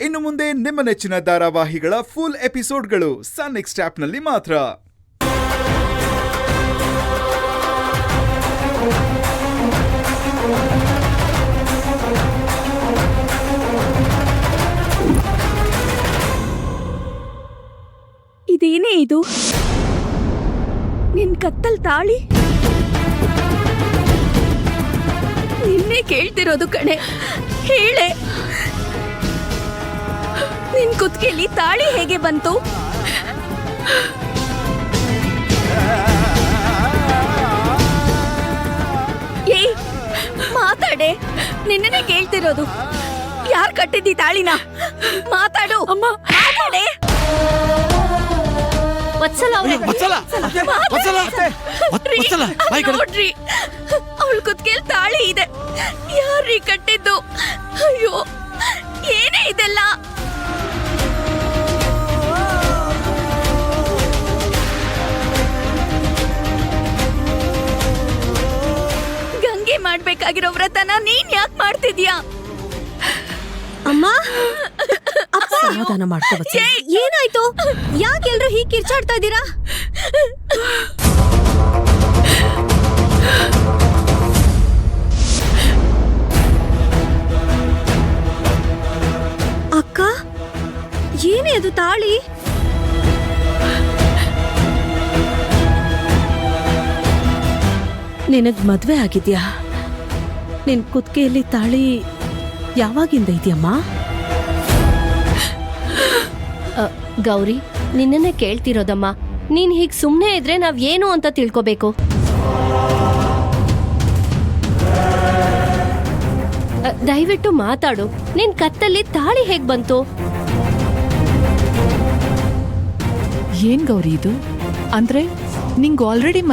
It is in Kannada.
ಇನ್ನು ಮುಂದೆ ನಿಮ್ಮ ನೆಚ್ಚಿನ ಧಾರಾವಾಹಿಗಳ ಫುಲ್ ಎಪಿಸೋಡ್ಗಳು ಸನ್ ನೆಕ್ಸ್ಟ್ ಆಪ್ನಲ್ಲಿ ಮಾತ್ರ. ಇದೇನೇ ಇದು? ನಿನ್ ಕತ್ತಲ್ ತಾಳಿ ನಿನ್ನೆ ಕೇಳ್ತಿರೋದು ಕಣೆ, ಹೇಳೆ. ನಿನ್ ಕುತ್ತಿಗೆಯಲ್ಲಿ ತಾಳಿ ಹೇಗೆ ಬಂತು? ಏಯ್ ಮಾತಾಡೆ, ನಿನ್ನೆ ಕೇಳ್ತಿರೋದು. ಯಾರ್ ಕಟ್ಟಿದ್ದಿ ತಾಳಿನ? ಮಾತಾಡು ಅಮ್ಮ, ಮಾತಾಡೆ. ನೋಡ್ರಿ, ಅವಳ ಕುತ್ತಿಗೆಯಲ್ಲಿ ತಾಳಿ ಇದೆ. ಯಾರ್ರೀ ಕಟ್ಟಿದ್ದು? ಅಯ್ಯೋ, ಏನೇ ಇದೆಲ್ಲ? ಗಂಗೆ ಮಾಡ್ಬೇಕಾಗಿರೋ ವ್ರತನ ನೀನ್ ಯಾಕೆ ಮಾಡ್ತಿದ್ಯಾ? ಅಮ್ಮ, ಸಮಾಧಾನ ಮಾಡ್ಕೋ. ಏನಾಯ್ತು? ಯಾಕೆಲ್ರು ಹೀಗೆ ಕಿರ್ಚಾಡ್ತಾ ಇದ್ದೀರಾ? ಅಕ್ಕ, ಏನೇ ಅದು ತಾಳಿ? ನಿನಗ್ ಮದ್ವೆ ಆಗಿದ್ಯಾ? ನಿನ್ ಕುತ್ತಿಗೆಯಲ್ಲಿ ತಾಳಿ ಯಾವಾಗಿಂದ ಇದೆಯಮ್ಮ? ಗೌರಿ, ನಿನ್ನನ್ನೇ ಕೇಳ್ತಿರೋದಮ್ಮ. ನೀನ್ ಹೀಗ್ ಸುಮ್ನೆ ಇದ್ರೆ ನಾವ್ ಏನು ಅಂತ ತಿಳ್ಕೋಬೇಕು. ದಯವಿಟ್ಟು ಮಾತಾಡು. ನಿನ್ ಕತ್ತಲ್ಲಿ ತಾಳಿ ಹೇಗ್ ಬಂತು? ಏನ್ ಗೌರಿ ಇದು? ಅಂದ್ರೆ ನಿಂಗ್ ಆಲ್ರೆಡಿ